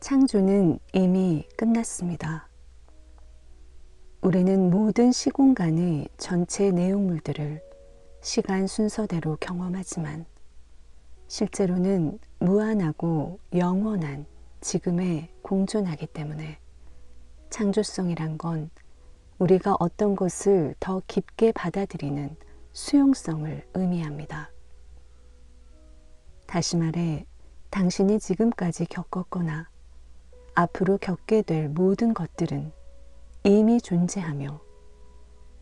창조는 이미 끝났습니다. 우리는 모든 시공간의 전체 내용물들을 시간 순서대로 경험하지만 실제로는 무한하고 영원한 지금에 공존하기 때문에 창조성이란 건 우리가 어떤 것을 더 깊게 받아들이는 수용성을 의미합니다. 다시 말해, 당신이 지금까지 겪었거나 앞으로 겪게 될 모든 것들은 이미 존재하며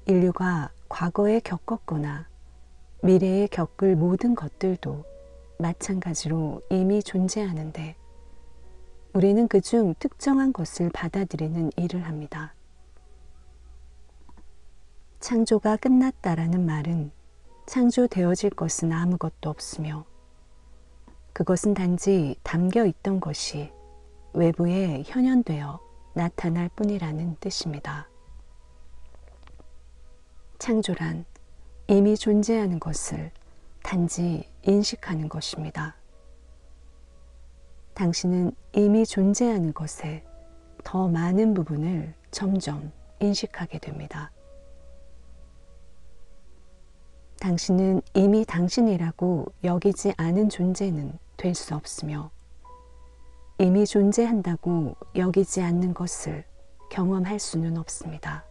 인류가 과거에 겪었거나 미래에 겪을 모든 것들도 마찬가지로 이미 존재하는데 우리는 그중 특정한 것을 받아들이는 일을 합니다. 창조가 끝났다라는 말은 창조되어질 것은 아무것도 없으며 그것은 단지 담겨 있던 것이 외부에 현현되어 나타날 뿐이라는 뜻입니다. 창조란 이미 존재하는 것을 단지 인식하는 것입니다. 당신은 이미 존재하는 것의 더 많은 부분을 점점 인식하게 됩니다. 당신은 이미 당신이라고 여기지 않은 존재는 될 수 없으며 이미 존재한다고 여기지 않는 것을 경험할 수는 없습니다.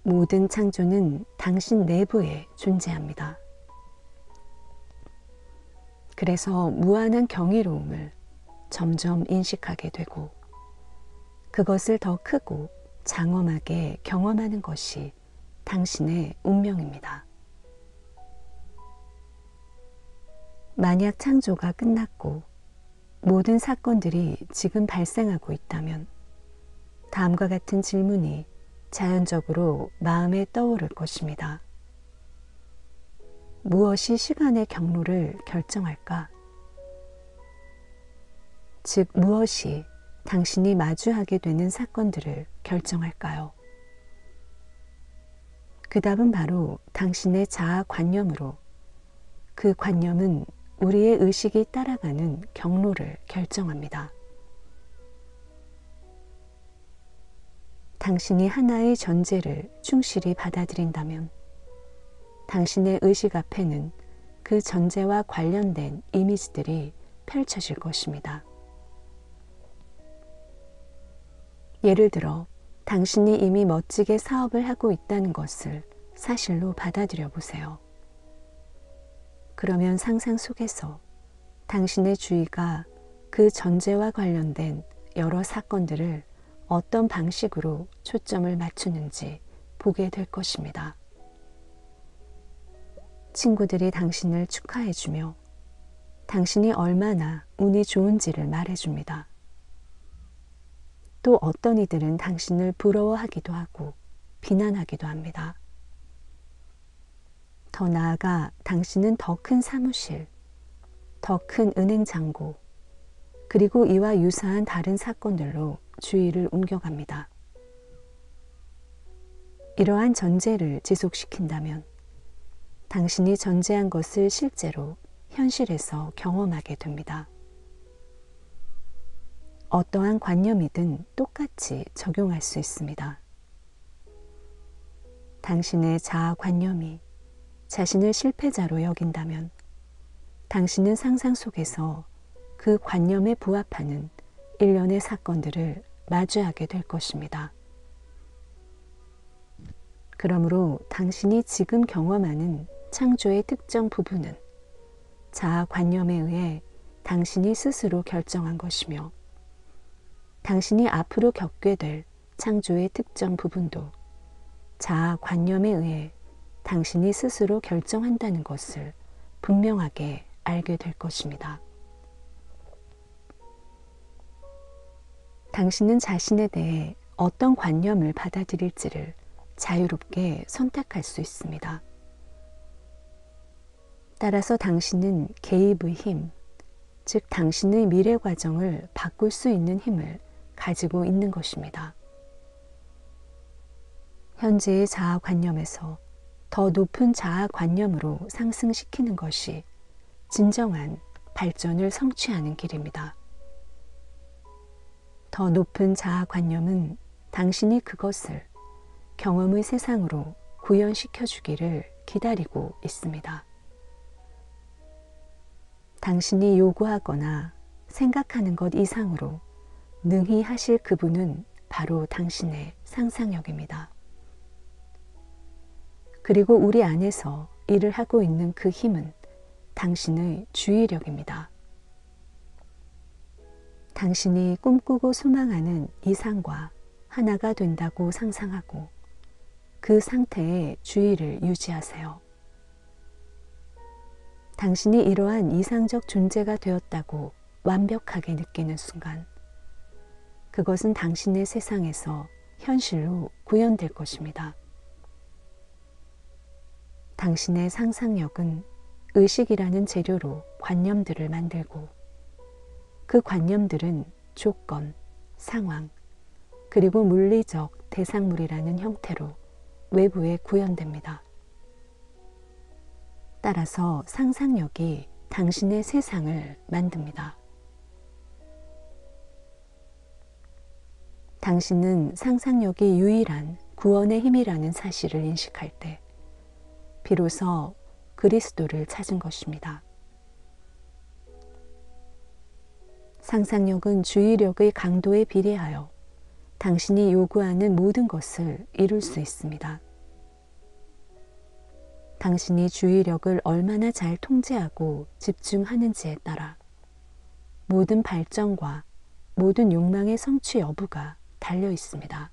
모든 창조는 당신 내부에 존재합니다. 그래서 무한한 경이로움을 점점 인식하게 되고 그것을 더 크고 장엄하게 경험하는 것이 당신의 운명입니다. 만약 창조가 끝났고 모든 사건들이 지금 발생하고 있다면 다음과 같은 질문이 자연적으로 마음에 떠오를 것입니다. 무엇이 시간의 경로를 결정할까? 즉, 무엇이 당신이 마주하게 되는 사건들을 결정할까요? 그 답은 바로 당신의 자아관념으로 그 관념은 우리의 의식이 따라가는 경로를 결정합니다. 당신이 하나의 전제를 충실히 받아들인다면 당신의 의식 앞에는 그 전제와 관련된 이미지들이 펼쳐질 것입니다. 예를 들어 당신이 이미 멋지게 사업을 하고 있다는 것을 사실로 받아들여 보세요. 그러면 상상 속에서 당신의 주의가 그 전제와 관련된 여러 사건들을 어떤 방식으로 초점을 맞추는지 보게 될 것입니다. 친구들이 당신을 축하해주며 당신이 얼마나 운이 좋은지를 말해줍니다. 또 어떤 이들은 당신을 부러워하기도 하고 비난하기도 합니다. 더 나아가 당신은 더 큰 사무실, 더 큰 은행 잔고, 그리고 이와 유사한 다른 사건들로 주의를 옮겨갑니다. 이러한 전제를 지속시킨다면 당신이 전제한 것을 실제로 현실에서 경험하게 됩니다. 어떠한 관념이든 똑같이 적용할 수 있습니다. 당신의 자아관념이 자신을 실패자로 여긴다면 당신은 상상 속에서 그 관념에 부합하는 일련의 사건들을 마주하게 될 것입니다. 그러므로 당신이 지금 경험하는 창조의 특정 부분은 자아관념에 의해 당신이 스스로 결정한 것이며 당신이 앞으로 겪게 될 창조의 특정 부분도 자아관념에 의해 당신이 스스로 결정한다는 것을 분명하게 알게 될 것입니다. 당신은 자신에 대해 어떤 관념을 받아들일지를 자유롭게 선택할 수 있습니다. 따라서 당신은 개입의 힘, 즉 당신의 미래 과정을 바꿀 수 있는 힘을 가지고 있는 것입니다. 현재의 자아관념에서 더 높은 자아관념으로 상승시키는 것이 진정한 발전을 성취하는 길입니다. 더 높은 자아관념은 당신이 그것을 경험의 세상으로 구현시켜 주기를 기다리고 있습니다. 당신이 요구하거나 생각하는 것 이상으로 능히 하실 그분은 바로 당신의 상상력입니다. 그리고 우리 안에서 일을 하고 있는 그 힘은 당신의 주의력입니다. 당신이 꿈꾸고 소망하는 이상과 하나가 된다고 상상하고 그 상태의 주의를 유지하세요. 당신이 이러한 이상적 존재가 되었다고 완벽하게 느끼는 순간 그것은 당신의 세상에서 현실로 구현될 것입니다. 당신의 상상력은 의식이라는 재료로 관념들을 만들고 그 관념들은 조건, 상황, 그리고 물리적 대상물이라는 형태로 외부에 구현됩니다. 따라서 상상력이 당신의 세상을 만듭니다. 당신은 상상력이 유일한 구원의 힘이라는 사실을 인식할 때 비로소 그리스도를 찾은 것입니다. 상상력은 주의력의 강도에 비례하여 당신이 요구하는 모든 것을 이룰 수 있습니다. 당신이 주의력을 얼마나 잘 통제하고 집중하는지에 따라 모든 발전과 모든 욕망의 성취 여부가 달려 있습니다.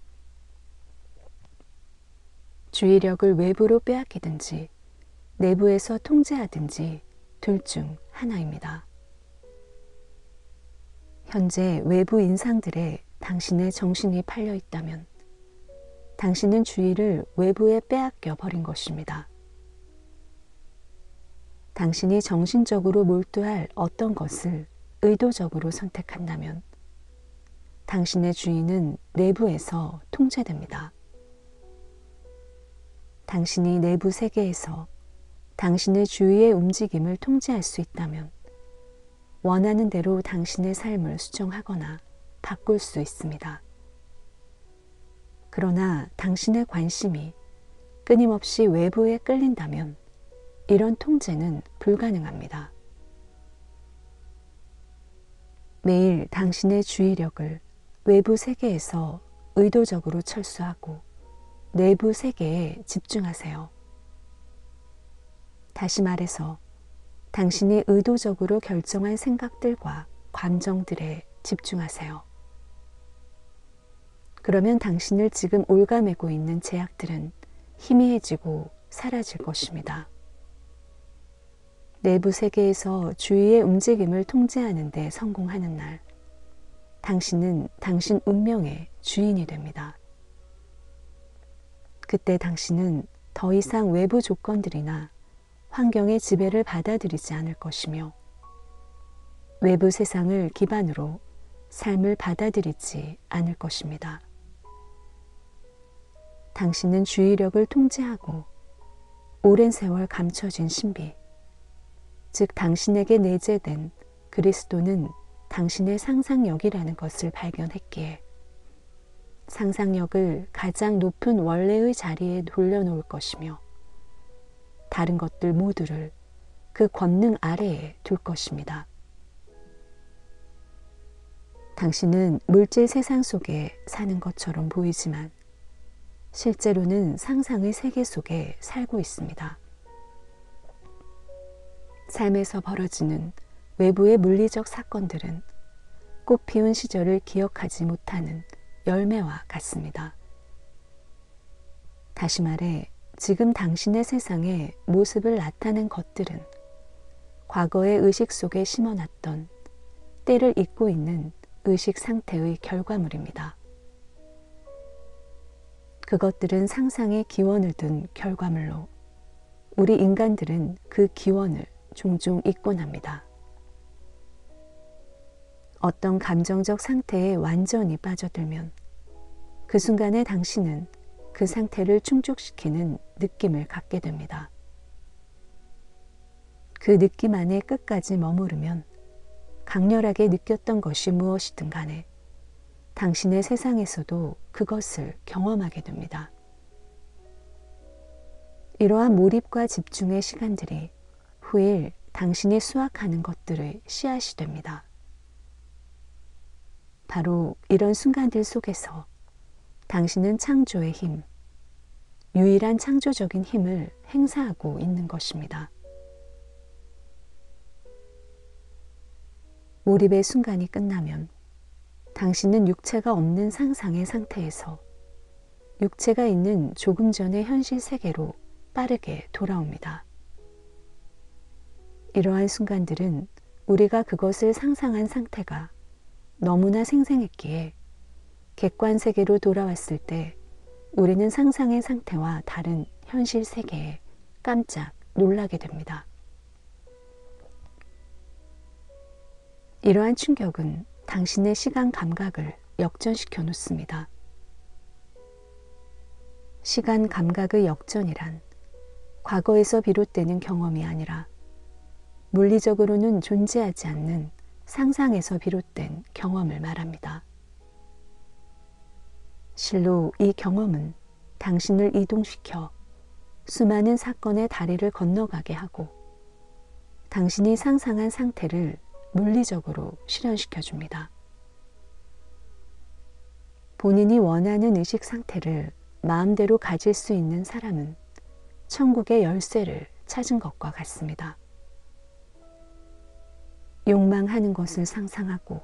주의력을 외부로 빼앗기든지 내부에서 통제하든지 둘 중 하나입니다. 현재 외부 인상들에 당신의 정신이 팔려 있다면 당신은 주의를 외부에 빼앗겨 버린 것입니다. 당신이 정신적으로 몰두할 어떤 것을 의도적으로 선택한다면 당신의 주의는 내부에서 통제됩니다. 당신이 내부 세계에서 당신의 주의의 움직임을 통제할 수 있다면 원하는 대로 당신의 삶을 수정하거나 바꿀 수 있습니다. 그러나 당신의 관심이 끊임없이 외부에 끌린다면 이런 통제는 불가능합니다. 매일 당신의 주의력을 외부 세계에서 의도적으로 철수하고 내부 세계에 집중하세요. 다시 말해서 당신이 의도적으로 결정한 생각들과 감정들에 집중하세요. 그러면 당신을 지금 올가매고 있는 제약들은 희미해지고 사라질 것입니다. 내부 세계에서 주의의 움직임을 통제하는 데 성공하는 날, 당신은 당신 운명의 주인이 됩니다. 그때 당신은 더 이상 외부 조건들이나 환경의 지배를 받아들이지 않을 것이며 외부 세상을 기반으로 삶을 받아들이지 않을 것입니다. 당신은 주의력을 통제하고 오랜 세월 감춰진 신비, 즉 당신에게 내재된 그리스도는 당신의 상상력이라는 것을 발견했기에 상상력을 가장 높은 원래의 자리에 돌려놓을 것이며 다른 것들 모두를 그 권능 아래에 둘 것입니다. 당신은 물질 세상 속에 사는 것처럼 보이지만 실제로는 상상의 세계 속에 살고 있습니다. 삶에서 벌어지는 외부의 물리적 사건들은 꽃 피운 시절을 기억하지 못하는 열매와 같습니다. 다시 말해 지금 당신의 세상에 모습을 나타낸 것들은 과거의 의식 속에 심어놨던 때를 잊고 있는 의식 상태의 결과물입니다. 그것들은 상상의 기원을 둔 결과물로 우리 인간들은 그 기원을 종종 잊곤 합니다. 어떤 감정적 상태에 완전히 빠져들면 그 순간에 당신은 그 상태를 충족시키는 느낌을 갖게 됩니다. 그 느낌 안에 끝까지 머무르면 강렬하게 느꼈던 것이 무엇이든 간에 당신의 세상에서도 그것을 경험하게 됩니다. 이러한 몰입과 집중의 시간들이 후일 당신이 수확하는 것들의 씨앗이 됩니다. 바로 이런 순간들 속에서 당신은 창조의 힘, 유일한 창조적인 힘을 행사하고 있는 것입니다. 몰입의 순간이 끝나면 당신은 육체가 없는 상상의 상태에서 육체가 있는 조금 전의 현실 세계로 빠르게 돌아옵니다. 이러한 순간들은 우리가 그것을 상상한 상태가 너무나 생생했기에 객관 세계로 돌아왔을 때 우리는 상상의 상태와 다른 현실 세계에 깜짝 놀라게 됩니다. 이러한 충격은 당신의 시간 감각을 역전시켜 놓습니다. 시간 감각의 역전이란 과거에서 비롯되는 경험이 아니라 물리적으로는 존재하지 않는 상상에서 비롯된 경험을 말합니다. 실로 이 경험은 당신을 이동시켜 수많은 사건의 다리를 건너가게 하고 당신이 상상한 상태를 물리적으로 실현시켜 줍니다. 본인이 원하는 의식 상태를 마음대로 가질 수 있는 사람은 천국의 열쇠를 찾은 것과 같습니다. 욕망하는 것을 상상하고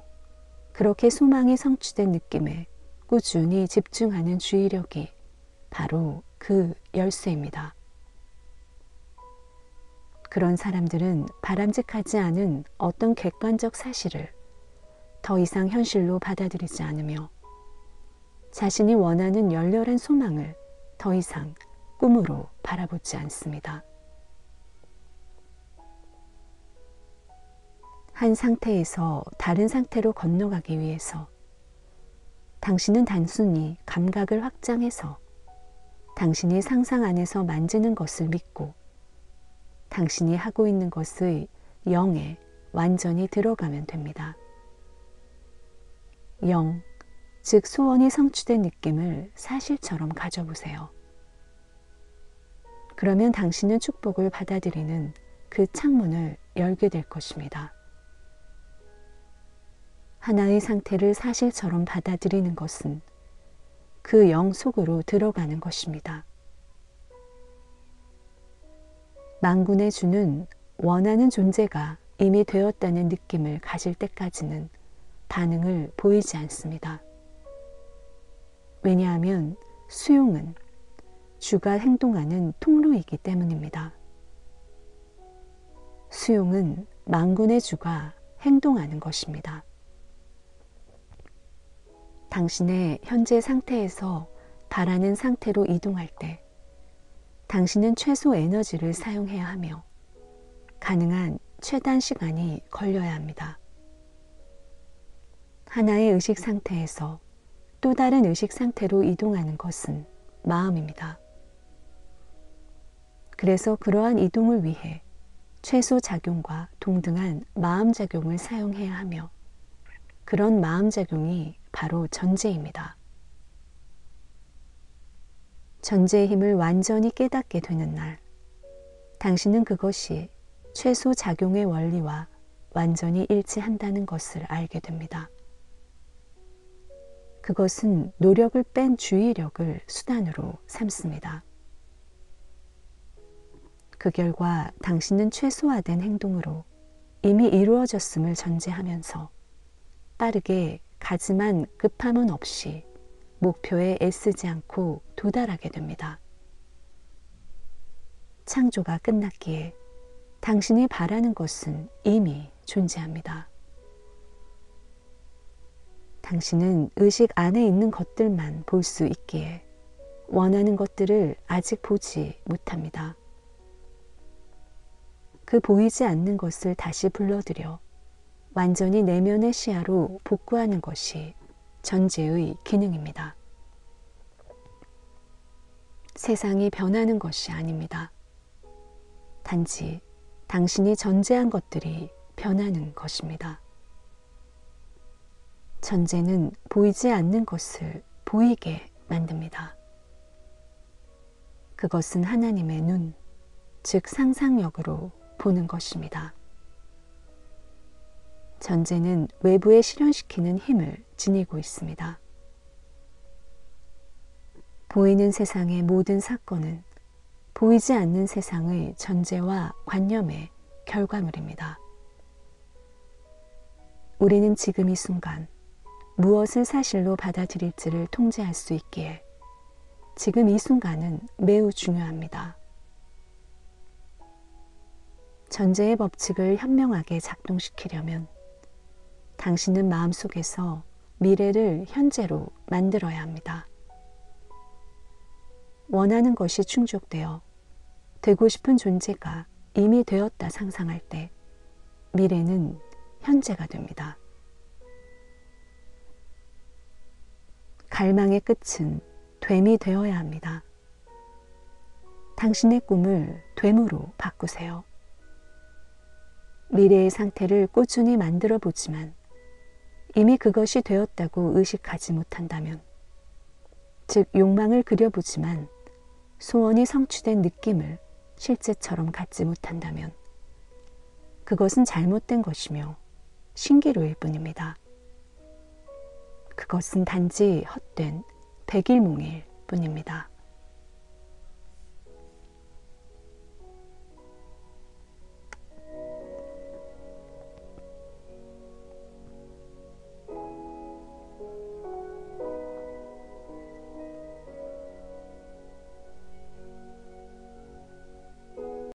그렇게 소망이 성취된 느낌에 꾸준히 집중하는 주의력이 바로 그 열쇠입니다. 그런 사람들은 바람직하지 않은 어떤 객관적 사실을 더 이상 현실로 받아들이지 않으며 자신이 원하는 열렬한 소망을 더 이상 꿈으로 바라보지 않습니다. 한 상태에서 다른 상태로 건너가기 위해서 당신은 단순히 감각을 확장해서 당신이 상상 안에서 만지는 것을 믿고 당신이 하고 있는 것의 영에 완전히 들어가면 됩니다. 영, 즉 소원이 성취된 느낌을 사실처럼 가져보세요. 그러면 당신은 축복을 받아들이는 그 창문을 열게 될 것입니다. 하나의 상태를 사실처럼 받아들이는 것은 그 영 속으로 들어가는 것입니다. 만군의 주는 원하는 존재가 이미 되었다는 느낌을 가질 때까지는 반응을 보이지 않습니다. 왜냐하면 수용은 주가 행동하는 통로이기 때문입니다. 수용은 만군의 주가 행동하는 것입니다. 당신의 현재 상태에서 바라는 상태로 이동할 때 당신은 최소 에너지를 사용해야 하며 가능한 최단 시간이 걸려야 합니다. 하나의 의식 상태에서 또 다른 의식 상태로 이동하는 것은 마음입니다. 그래서 그러한 이동을 위해 최소 작용과 동등한 마음 작용을 사용해야 하며 그런 마음 작용이 바로 전제입니다. 전제의 힘을 완전히 깨닫게 되는 날, 당신은 그것이 최소 작용의 원리와 완전히 일치한다는 것을 알게 됩니다. 그것은 노력을 뺀 주의력을 수단으로 삼습니다. 그 결과 당신은 최소화된 행동으로 이미 이루어졌음을 전제하면서 빠르게 가지만 급함은 없이 목표에 애쓰지 않고 도달하게 됩니다. 창조가 끝났기에 당신이 바라는 것은 이미 존재합니다. 당신은 의식 안에 있는 것들만 볼 수 있기에 원하는 것들을 아직 보지 못합니다. 그 보이지 않는 것을 다시 불러들여 완전히 내면의 시야로 복구하는 것이 전제의 기능입니다. 세상이 변하는 것이 아닙니다. 단지 당신이 전제한 것들이 변하는 것입니다. 전제는 보이지 않는 것을 보이게 만듭니다. 그것은 하나님의 눈, 즉 상상력으로 보는 것입니다. 전제는 외부에 실현시키는 힘을 지니고 있습니다. 보이는 세상의 모든 사건은 보이지 않는 세상의 전제와 관념의 결과물입니다. 우리는 지금 이 순간 무엇을 사실로 받아들일지를 통제할 수 있기에 지금 이 순간은 매우 중요합니다. 전제의 법칙을 현명하게 작동시키려면 당신은 마음속에서 미래를 현재로 만들어야 합니다. 원하는 것이 충족되어 되고 싶은 존재가 이미 되었다 상상할 때 미래는 현재가 됩니다. 갈망의 끝은 됨이 되어야 합니다. 당신의 꿈을 됨으로 바꾸세요. 미래의 상태를 꾸준히 만들어 보지만 이미 그것이 되었다고 의식하지 못한다면, 즉 욕망을 그려보지만 소원이 성취된 느낌을 실제처럼 갖지 못한다면 그것은 잘못된 것이며 신기루일 뿐입니다. 그것은 단지 헛된 백일몽일 뿐입니다.